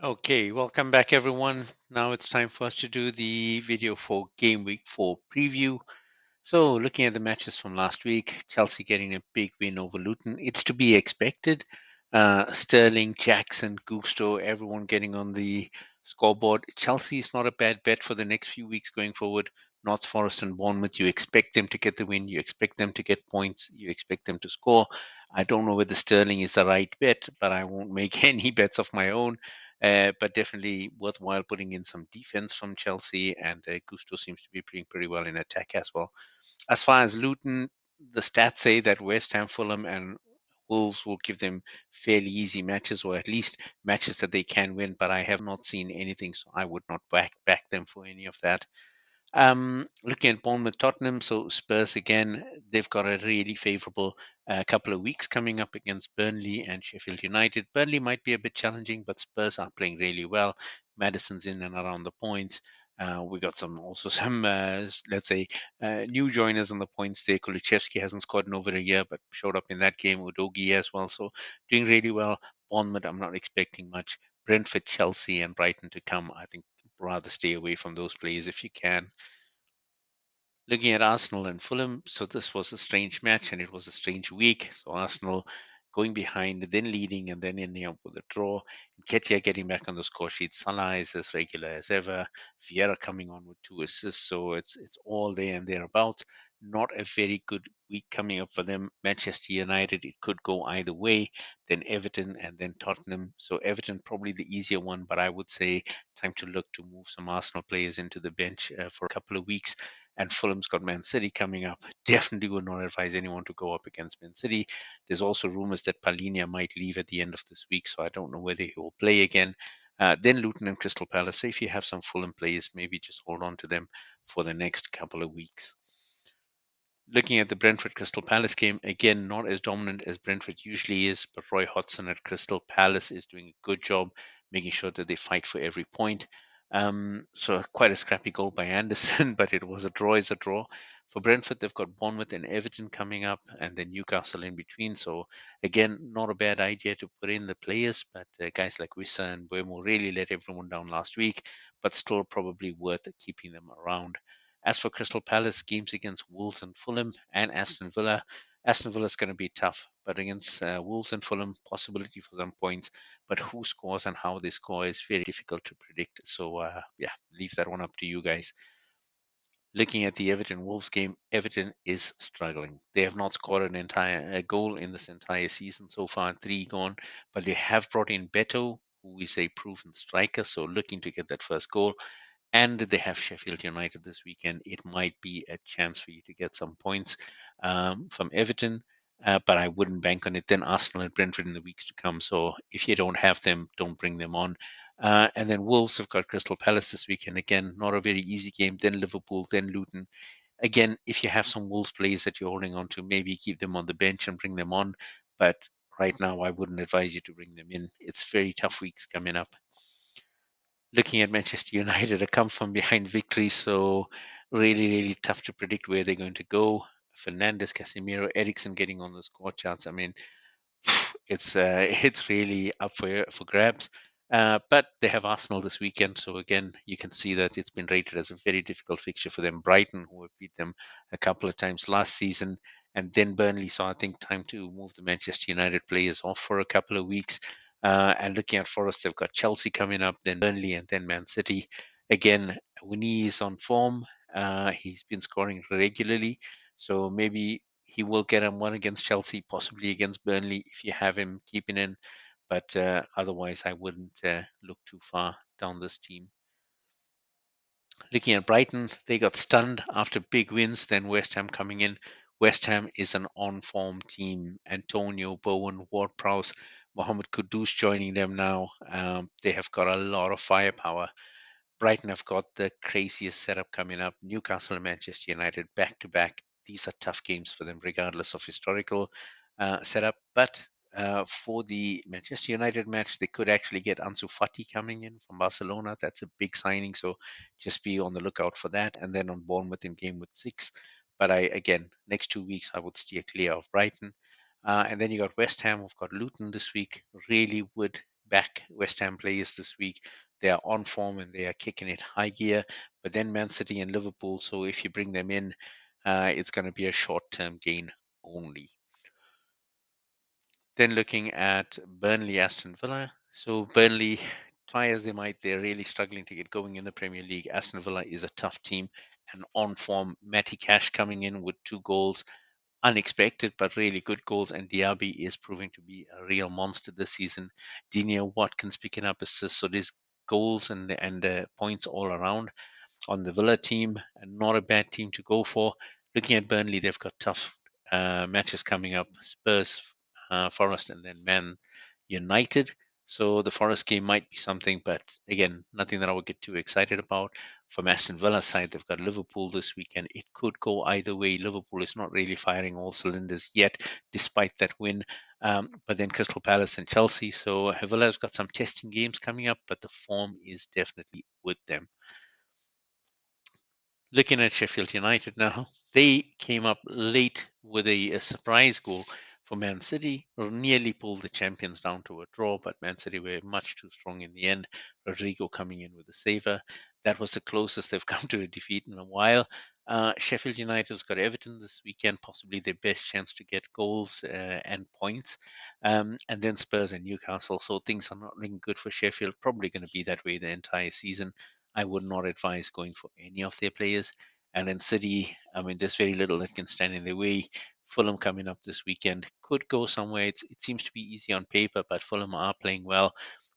Okay, welcome back everyone. Now it's time for us to do the video for Game Week 4 preview. So, looking at the matches from last week, Chelsea getting a big win over Luton. It's to be expected. Sterling, Jackson, Gusto, everyone getting on the scoreboard. Chelsea is not a bad bet for the next few weeks going forward. North Forest and Bournemouth, you expect them to get the win. You expect them to get points. You expect them to score. I don't know whether Sterling is the right bet, but I won't make any bets of my own. But definitely worthwhile putting in some defense from Chelsea, and Gusto seems to be playing pretty well in attack as well. As far as Luton, the stats say that West Ham, Fulham, and Wolves will give them fairly easy matches, or at least matches that they can win. But I have not seen anything, so I would not back them for any of that. Looking at Bournemouth, Tottenham, so Spurs again, they've got a really favourable couple of weeks coming up against Burnley and Sheffield United. Burnley might be a bit challenging, but Spurs are playing really well. Madison's in and around the points. We got some let's say new joiners on the points there. Kulichevsky hasn't scored in over a year, but showed up in that game. Udogi as well, so doing really well. Bournemouth, I'm not expecting much. Brentford, Chelsea, and Brighton to come. I think rather stay away from those players if you can. Looking at Arsenal and Fulham, so this was a strange match and it was a strange week. So Arsenal going behind, then leading, and then ending up with a draw. Nketiah getting back on the score sheet. Salah is as regular as ever. Vieira coming on with 2 assists, so it's all there and thereabouts. Not a very good week coming up for them. Manchester United, it could go either way. Then Everton and then Tottenham. So Everton probably the easier one, but I would say time to look to move some Arsenal players into the bench for a couple of weeks, and Fulham's got Man City coming up. Definitely would not advise anyone to go up against Man City. There's also rumors that Palhinha might leave at the end of this week, so I don't know whether he will play again. Then Luton and Crystal Palace. So if you have some Fulham players, maybe just hold on to them for the next couple of weeks. Looking at the Brentford Crystal Palace game, again, not as dominant as Brentford usually is, but Roy Hodgson at Crystal Palace is doing a good job making sure that they fight for every point. So quite a scrappy goal by Anderson, but it was a draw is a draw. For Brentford, they've got Bournemouth and Everton coming up, and then Newcastle in between. So again, not a bad idea to put in the players, but guys like Wissa and Buemo really let everyone down last week, but still probably worth keeping them around. As for Crystal Palace, games against Wolves and Fulham and Aston Villa is going to be tough, but against Wolves and Fulham, possibility for some points. But who scores and how they score is very difficult to predict. So, yeah, leave that one up to you guys. Looking at the Everton Wolves game, Everton is struggling. They have not scored an entire goal in this entire season so far, 3 gone, but they have brought in Beto, who is a proven striker, so looking to get that first goal, and they have Sheffield United this weekend. It might be a chance for you to get some points from Everton, but I wouldn't bank on it. Then Arsenal and Brentford in the weeks to come. So if you don't have them, don't bring them on. And then Wolves have got Crystal Palace this weekend. Again, not a very easy game. Then Liverpool, then Luton. Again, if you have some Wolves players that you're holding on to, maybe keep them on the bench and bring them on. But right now, I wouldn't advise you to bring them in. It's very tough weeks coming up. Looking at Manchester United, a come from behind victory, so really, really tough to predict where they're going to go. Fernandes, Casemiro, Eriksen getting on the score charts. I mean, it's really up for grabs. But they have Arsenal this weekend, so again, you can see that it's been rated as a very difficult fixture for them. Brighton, who have beat them a couple of times last season, and then Burnley. So I think time to move the Manchester United players off for a couple of weeks. And looking at Forest, they've got Chelsea coming up, then Burnley, and then Man City. Again, Winnie is on form. He's been scoring regularly, so maybe he will get him one against Chelsea, possibly against Burnley if you have him keeping in. But otherwise, I wouldn't look too far down this team. Looking at Brighton, they got stunned after big wins. Then West Ham coming in. West Ham is an on-form team. Antonio, Bowen, Ward-Prowse, Mohamed Kudus joining them now. They have got a lot of firepower. Brighton have got the craziest setup coming up. Newcastle and Manchester United back to back. These are tough games for them, regardless of historical setup. But for the Manchester United match, they could actually get Ansu Fati coming in from Barcelona. That's a big signing, so just be on the lookout for that. And then on Bournemouth in game with 6. But again, next 2 weeks I would steer clear of Brighton. And then you got West Ham. We've got Luton this week. Really would back West Ham players this week. They are on form and they are kicking it high gear. But then Man City and Liverpool. So if you bring them in, it's going to be a short-term gain only. Then looking at Burnley, Aston Villa. So Burnley, try as they might, they're really struggling to get going in the Premier League. Aston Villa is a tough team and on form. Matty Cash coming in with 2 goals, unexpected but really good goals, and Diaby is proving to be a real monster this season. Dina Watkins picking up assists, so there's goals and points all around on the Villa team, and not a bad team to go for. Looking at Burnley, they've got tough matches coming up: Spurs, Forest, and then Man United. So the Forest game might be something, but again, nothing that I would get too excited about. From Aston Villa side, they've got Liverpool this weekend. It could go either way. Liverpool is not really firing all cylinders yet, despite that win. But then Crystal Palace and Chelsea. So Villa's got some testing games coming up, but the form is definitely with them. Looking at Sheffield United now, they came up late with a surprise goal for Man City, or nearly pulled the champions down to a draw, but Man City were much too strong in the end. Rodrigo coming in with a saver. That was the closest they've come to a defeat in a while. Sheffield United's got Everton this weekend, possibly their best chance to get goals and points. And then Spurs and Newcastle. So things are not looking good for Sheffield. Probably going to be that way the entire season. I would not advise going for any of their players. And in City, I mean, there's very little that can stand in their way. Fulham coming up this weekend could go somewhere. It seems to be easy on paper, but Fulham are playing well.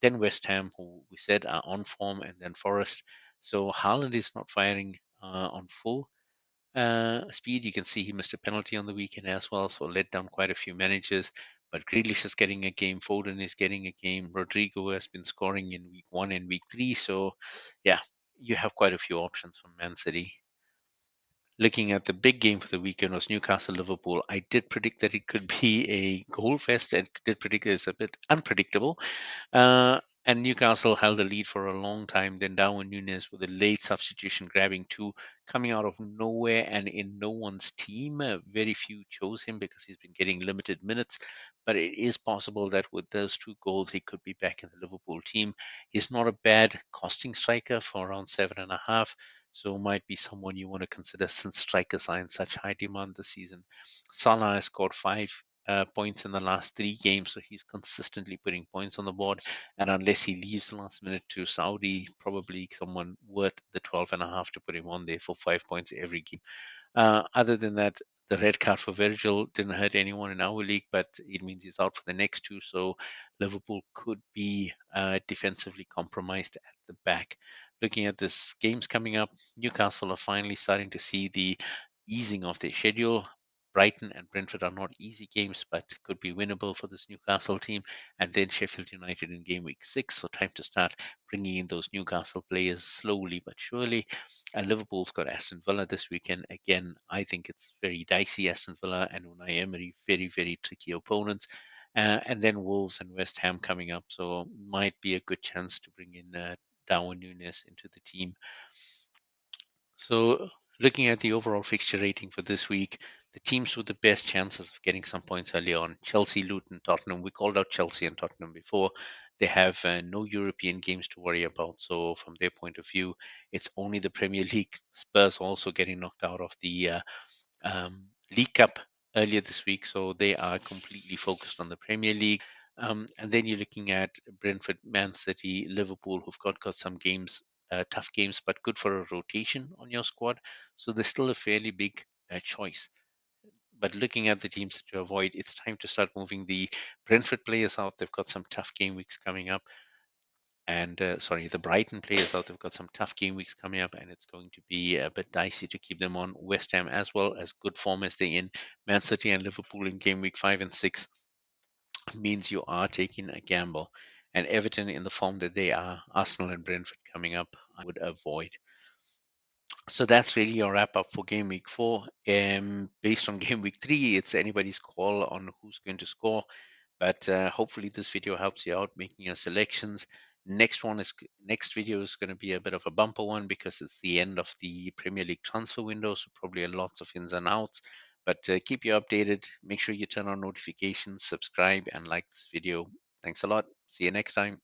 Then West Ham, who we said are on form, and then Forest. So Haaland is not firing on full speed. You can see he missed a penalty on the weekend as well, so let down quite a few managers. But Grealish is getting a game. Foden is getting a game. Rodrigo has been scoring in week 1 and week 3. So, yeah, you have quite a few options from Man City. Looking at the big game for the weekend was Newcastle Liverpool. I did predict that it could be a goal fest. I did predict it's a bit unpredictable. And Newcastle held the lead for a long time. Then Darwin Nunes with a late substitution, grabbing 2, coming out of nowhere and in no one's team. Very few chose him because he's been getting limited minutes. But it is possible that with those 2 goals, he could be back in the Liverpool team. He's not a bad costing striker for around 7.5. So might be someone you want to consider since strikers are in such high demand this season. Salah has scored 5 points in the last 3 games, so he's consistently putting points on the board. And unless he leaves the last minute to Saudi, probably someone worth the 12.5 to put him on there for 5 points every game. Other than that, the red card for Virgil didn't hurt anyone in our league, but it means he's out for the next 2. So Liverpool could be defensively compromised at the back. Looking at this games coming up, Newcastle are finally starting to see the easing of their schedule. Brighton and Brentford are not easy games, but could be winnable for this Newcastle team. And then Sheffield United in game week 6, so time to start bringing in those Newcastle players slowly but surely. And Liverpool's got Aston Villa this weekend. Again, I think it's very dicey. Aston Villa and Unai Emery, very, very tricky opponents. And then Wolves and West Ham coming up. So might be a good chance to bring in Darwin Nunes into the team. So looking at the overall fixture rating for this week, the teams with the best chances of getting some points early on: Chelsea, Luton, Tottenham. We called out Chelsea and Tottenham before. They have no European games to worry about. So from their point of view, it's only the Premier League. Spurs also getting knocked out of the League Cup earlier this week, so they are completely focused on the Premier League. And then you're looking at Brentford, Man City, Liverpool, who've got some games, tough games, but good for a rotation on your squad. So there's still a fairly big choice. But looking at the teams to avoid, it's time to start moving the Brentford players out. They've got some tough game weeks coming up. And sorry, the Brighton players out. They've got some tough game weeks coming up, and it's going to be a bit dicey to keep them on. West Ham as well, as good form as they're in. Man City and Liverpool in game week 5 and 6 means you are taking a gamble. And Everton in the form that they are, Arsenal and Brentford coming up, I would avoid. So that's really your wrap up for game week 4. Based on game week 3, it's anybody's call on who's going to score. But hopefully this video helps you out making your selections. Next video is going to be a bit of a bumper one because it's the end of the Premier League transfer window, so probably lots of ins and outs. But keep you updated. Make sure you turn on notifications, subscribe, and like this video. Thanks a lot. See you next time.